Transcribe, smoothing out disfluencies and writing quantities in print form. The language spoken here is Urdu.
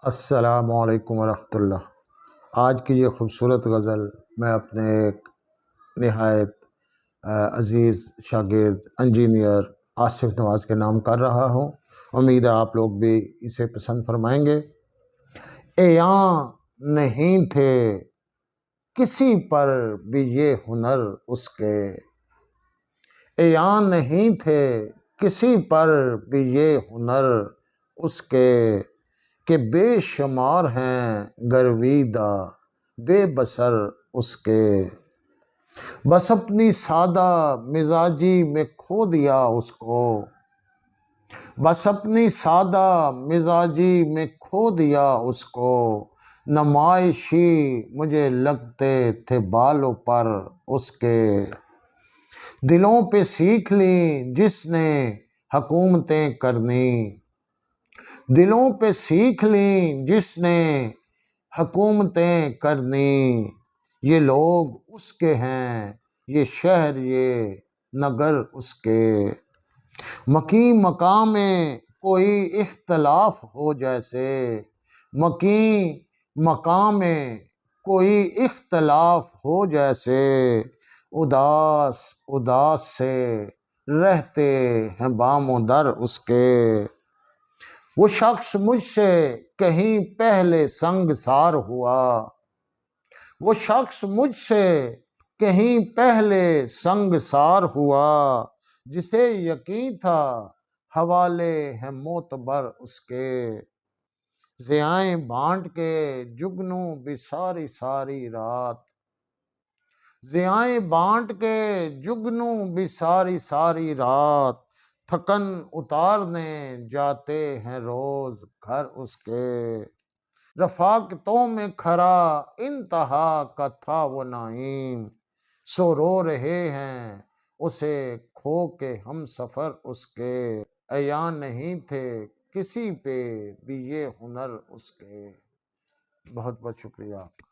السلام علیکم ورحمۃ اللہ۔ آج کی یہ خوبصورت غزل میں اپنے ایک نہایت عزیز شاگرد انجینئر آصف نواز کے نام کر رہا ہوں۔ امید ہے آپ لوگ بھی اسے پسند فرمائیں گے۔ عیاں نہیں تھے کسی پر بھی یہ ہنر اس کے، عیاں نہیں تھے کسی پر بھی یہ ہنر اس کے، کہ بے شمار ہیں گرویدہ بے بصر اس کے، بس اپنی سادہ مزاجی میں کھو دیا اس کو، بس اپنی سادہ مزاجی میں کھو دیا اس کو، نمائشی مجھے لگتے تھے بالوں پر اس کے، دلوں پہ سیکھ لیں جس نے حکومتیں کرنی، دلوں پہ سیکھ لیں جس نے حکومتیں کرنی، یہ لوگ اس کے ہیں یہ شہر یہ نگر اس کے، مکیں مقام میں کوئی اختلاف ہو جیسے، مکیں مقام میں کوئی اختلاف ہو جیسے، اداس اداس سے رہتے ہیں بام و در اس کے، وہ شخص مجھ سے کہیں پہلے سنگسار ہوا، وہ شخص مجھ سے کہیں پہلے سنگسار ہوا، جسے یقین تھا حوالے ہیں معتبر اس کے، ضیائیں بانٹ کے جگنوں بھی ساری ساری رات، ضیائیں بانٹ کے جگنوں بھی ساری ساری رات، تھکن اتارنے جاتے ہیں روز گھر اس کے، رفاقتوں میں کھڑا انتہا کا تھا وہ نعیم، سو رو رہے ہیں اسے کھو کے ہم سفر اس کے، عیاں نہیں تھے کسی پہ بھی یہ ہنر اس کے۔ بہت بہت شکریہ آپ کا۔